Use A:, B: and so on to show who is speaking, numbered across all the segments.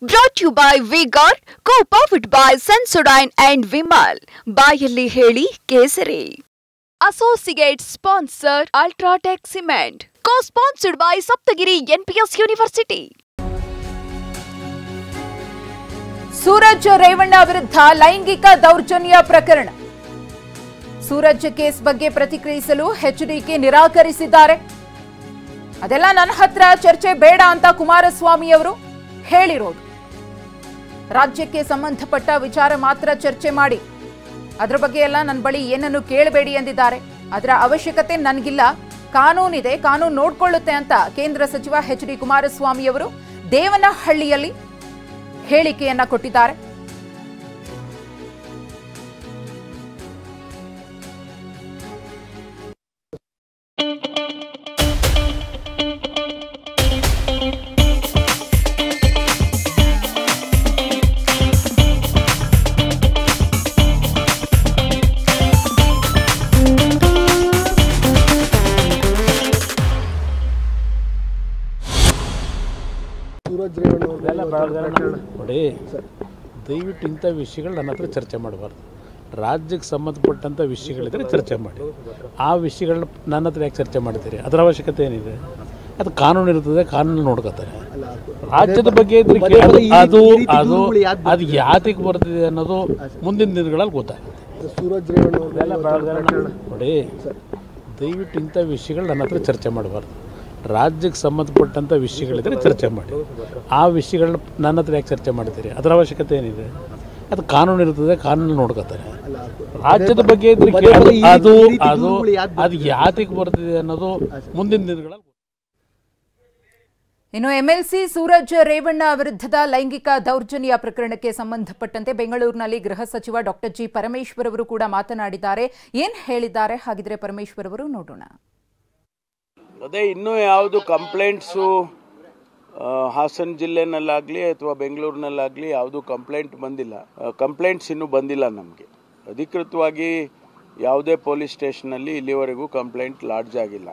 A: Brought to you by V-Guard, co-powered by Sensodyne and Vimal. ಬಾಯಲ್ಲಿ ಹೇಳಿ ಕೇಸರಿ. Associate sponsor Ultratech Cement. Co-sponsored by Saptagiri NPS University.
B: Suraj Revanna ವಿರುದ್ಧ ಲೈಂಗಿಕ ದೌರ್ಜನ್ಯ ಪ್ರಕರಣ. ಸೂರಜ್ ಕೇಸ್ ಬಗ್ಗೆ ಪ್ರತಿಕ್ರಿಯಿಸಲು ಎಚ್ಡಿಕೆ ನಿರಾಕರಿಸಿದ್ದಾರೆ. ಅದೆಲ್ಲ ನನ್ನ ಹತ್ರ ಚರ್ಚೆ ಬೇಡ ಅಂತ ಕುಮಾರಸ್ವಾಮಿ ಅವರು ಹೇಳಿರೋದು. ರಾಜ್ಯಕ್ಕೆ ಸಂಬಂಧಪಟ್ಟ ವಿಚಾರ ಮಾತ್ರ ಚರ್ಚೆ ಮಾಡಿ, ಅದರ ಬಗ್ಗೆ ಎಲ್ಲ ನನ್ನ ಬಳಿ ಏನನ್ನು ಕೇಳಬೇಡಿ ಎಂದಿದ್ದಾರೆ. ಅದರ ಅವಶ್ಯಕತೆ ನನಗಿಲ್ಲ, ಕಾನೂನಿದೆ, ಕಾನೂನು ನೋಡ್ಕೊಳ್ಳುತ್ತೆ ಅಂತ ಕೇಂದ್ರ ಸಚಿವ ಎಚ್ಡಿ ಕುಮಾರಸ್ವಾಮಿ ಅವರು ದೇವನಹಳ್ಳಿಯಲ್ಲಿ ಹೇಳಿಕೆಯನ್ನ ಕೊಟ್ಟಿದ್ದಾರೆ.
C: ನೋಡಿ, ದಯವಿಟ್ಟು ಇಂಥ ವಿಷಯಗಳು ನನ್ನ ಹತ್ರ ಚರ್ಚೆ ಮಾಡಬಾರ್ದು. ರಾಜ್ಯಕ್ಕೆ ಸಂಬಂಧಪಟ್ಟಂಥ ವಿಷಯಗಳಿದ್ರೆ ಚರ್ಚೆ ಮಾಡಿ. ಆ ವಿಷಯಗಳನ್ನ ನನ್ನ ಹತ್ರ ಯಾಕೆ ಚರ್ಚೆ ಮಾಡ್ತೀರಿ? ಅದರ ಅವಶ್ಯಕತೆ ಏನಿದೆ? ಅದು ಕಾನೂನು ಇರ್ತದೆ, ಕಾನೂನು ನೋಡ್ಕೋತಾರೆ. ರಾಜ್ಯದ ಬಗ್ಗೆ ಇದ್ರೆ ಅದು ಅದು ಅದು ಯಾತಿಗೆ ಬರ್ತಿದೆ ಅನ್ನೋದು ಮುಂದಿನ ದಿನಗಳಲ್ಲಿ ಗೊತ್ತಾಗುತ್ತೆ. ನೋಡಿ, ದಯವಿಟ್ಟು ಇಂಥ ವಿಷಯಗಳು ನನ್ನ ಹತ್ರ ಚರ್ಚೆ ಮಾಡಬಾರ್ದು. ರಾಜ್ಯಕ್ಕೆ ಸಂಬಂಧಪಟ್ಟಂಥ ವಿಷಯಗಳಿದ್ರೆ ಚರ್ಚೆ ಮಾಡಿ. ಆ ವಿಷಯಗಳನ್ನ ನನ್ನ ಹತ್ರ ಯಾಕೆ ಚರ್ಚೆ ಮಾಡ್ತೀರಿ? ಅದರ ಅವಶ್ಯಕತೆ ಏನಿದೆ? ಅದು ಕಾನೂನು ಇರ್ತದೆ, ಕಾನೂನು ನೋಡ್ಕೋತಾರೆ. ರಾಜ್ಯದ ಬಗ್ಗೆ ಇದ್ರೆ ಅದು ಅದು ಅದು ಯಾತಿಗೆ ಬರ್ತಿದೆ ಅನ್ನೋದು ಮುಂದಿನ ದಿನಗಳಲ್ಲಿ.
B: ಇನ್ನು ಎಂಎಲ್ಸಿ ಸೂರಜ್ ರೇವಣ್ಣ ವಿರುದ್ಧದ ಲೈಂಗಿಕ ದೌರ್ಜನ್ಯ ಪ್ರಕರಣಕ್ಕೆ ಸಂಬಂಧಪಟ್ಟಂತೆ ಬೆಂಗಳೂರಿನಲ್ಲಿ ಗೃಹ ಸಚಿವ ಡಾಕ್ಟರ್ ಜಿ ಪರಮೇಶ್ವರ್ ಅವರು ಕೂಡ ಮಾತನಾಡಿದ್ದಾರೆ. ಏನ್ ಹೇಳಿದ್ದಾರೆ ಹಾಗಿದ್ರೆ ಪರಮೇಶ್ವರ್ ಅವರು ನೋಡೋಣ.
D: ಅದೇ ಇನ್ನೂ ಯಾವುದು ಕಂಪ್ಲೇಂಟ್ಸು ಹಾಸನ ಜಿಲ್ಲೆನಲ್ಲಾಗಲಿ ಅಥವಾ ಬೆಂಗಳೂರಿನಲ್ಲಾಗಲಿ ಯಾವುದು ಕಂಪ್ಲೇಂಟ್ ಬಂದಿಲ್ಲ. ಕಂಪ್ಲೇಂಟ್ಸ್ ಇನ್ನೂ ಬಂದಿಲ್ಲ ನಮಗೆ. ಅಧಿಕೃತವಾಗಿ ಯಾವುದೇ ಪೊಲೀಸ್ ಸ್ಟೇಷನಲ್ಲಿ ಇಲ್ಲಿವರೆಗೂ ಕಂಪ್ಲೇಂಟ್ ಲಾಡ್ಜ್ ಆಗಿಲ್ಲ.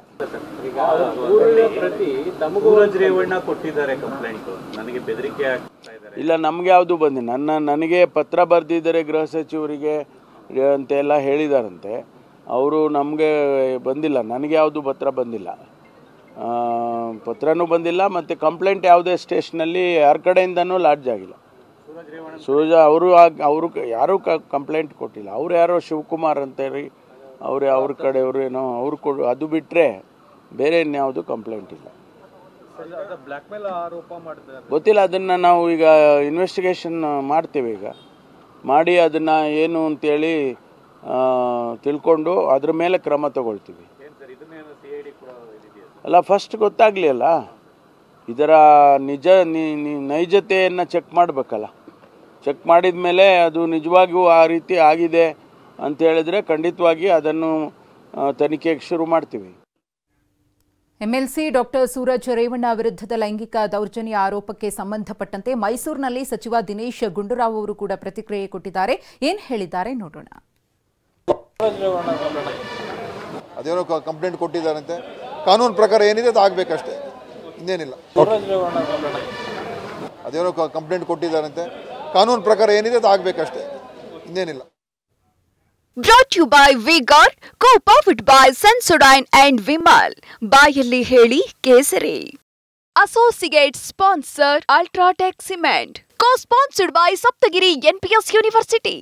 D: ಇಲ್ಲ, ನಮ್ಗೆ ಯಾವುದು ಬಂದಿಲ್ಲ. ನನಗೆ ಪತ್ರ ಬರೆದಿದ್ದಾರೆ ಗೃಹ ಸಚಿವರಿಗೆ ಅಂತೆಲ್ಲ ಹೇಳಿದಾರಂತೆ. ಅವರು ನಮಗೆ ಬಂದಿಲ್ಲ, ನನಗೆ ಯಾವುದು ಪತ್ರ ಬಂದಿಲ್ಲ, ಪತ್ರನೂ ಬಂದಿಲ್ಲ. ಮತ್ತು ಕಂಪ್ಲೇಂಟ್ ಯಾವುದೇ ಸ್ಟೇಷನಲ್ಲಿ ಯಾರ ಕಡೆಯಿಂದನೂ ಲಾಡ್ಜ್ ಆಗಿಲ್ಲ. ಸೂರಜ್ ಅವರು ಯಾರೂ ಕಂಪ್ಲೇಂಟ್ ಕೊಟ್ಟಿಲ್ಲ. ಅವ್ರು ಯಾರೋ ಶಿವಕುಮಾರ್ ಅಂತೇಳಿ ಅವ್ರ ಕಡೆಯವರು ಏನೋ ಅವ್ರು ಅದು ಬಿಟ್ಟರೆ ಬೇರೆ ಇನ್ಯಾವುದು ಕಂಪ್ಲೇಂಟ್ ಇಲ್ಲ. ಗೊತ್ತಿಲ್ಲ, ಅದನ್ನು ನಾವು ಈಗ ಇನ್ವೆಸ್ಟಿಗೇಷನ್ ಮಾಡ್ತೀವಿ. ಈಗ ಮಾಡಿ ಅದನ್ನು ಏನು ಅಂತೇಳಿ ತಿಳ್ಕೊಂಡು ಅದ್ರ ಮೇಲೆ ಕ್ರಮ ತಗೊಳ್ತೀವಿ. ಅಲ್ಲ, ಫಸ್ಟ್ ಗೊತ್ತಾಗಲಿ ಅಲ್ಲ, ಇದರ ನೈಜತೆಯನ್ನು ಚೆಕ್ ಮಾಡಬೇಕಲ್ಲ. ಚೆಕ್ ಮಾಡಿದ ಮೇಲೆ ಅದು ನಿಜವಾಗಿಯೂ ಆ ರೀತಿ ಆಗಿದೆ ಅಂತ ಹೇಳಿದ್ರೆ ಖಂಡಿತವಾಗಿ ಅದನ್ನು ತನಿಖೆಗೆ ಶುರು ಮಾಡ್ತೀವಿ.
B: ಎಂಎಲ್ಸಿ ಡಾಕ್ಟರ್ ಸೂರಜ್ ರೇವಣ್ಣ ವಿರುದ್ಧದ ಲೈಂಗಿಕ ದೌರ್ಜನ್ಯ ಆರೋಪಕ್ಕೆ ಸಂಬಂಧಪಟ್ಟಂತೆ ಮೈಸೂರಿನಲ್ಲಿ ಸಚಿವ ದಿನೇಶ್ ಗುಂಡೂರಾವ್ ಅವರು ಕೂಡ ಪ್ರತಿಕ್ರಿಯೆ ಕೊಟ್ಟಿದ್ದಾರೆ. ಏನ್ ಹೇಳಿದ್ದಾರೆ ನೋಡೋಣ.
E: ಅದೇನೋ ಕಂಪ್ಲೇಂಟ್ ಕೊಟ್ಟಿದ್ದಾರಂತೆ, ಕಾನೂನು ಪ್ರಕಾರ ಏನಿದೆ ಅದು ಆಗಬೇಕಷ್ಟೇ, ಇನ್ನೇನಿಲ್ಲ. ಅದೇನೋ ಕಂಪ್ಲೇಂಟ್ ಕೊಟ್ಟಿದ್ದಾರಂತೆ, ಕಾನೂನು ಪ್ರಕಾರ ಏನಿದೆ ಅದು ಆಗಬೇಕಷ್ಟೇ, ಇನ್ನೇನಿಲ್ಲ.
A: Brought to you by V-Guard, co-powered by Sensodyne and Vimal. ಬಾಯಲ್ಲಿ ಹೇಳಿ ಕೇಸರಿ. Associate sponsor Ultratech Cement. Co-sponsored by Saptagiri NPS University.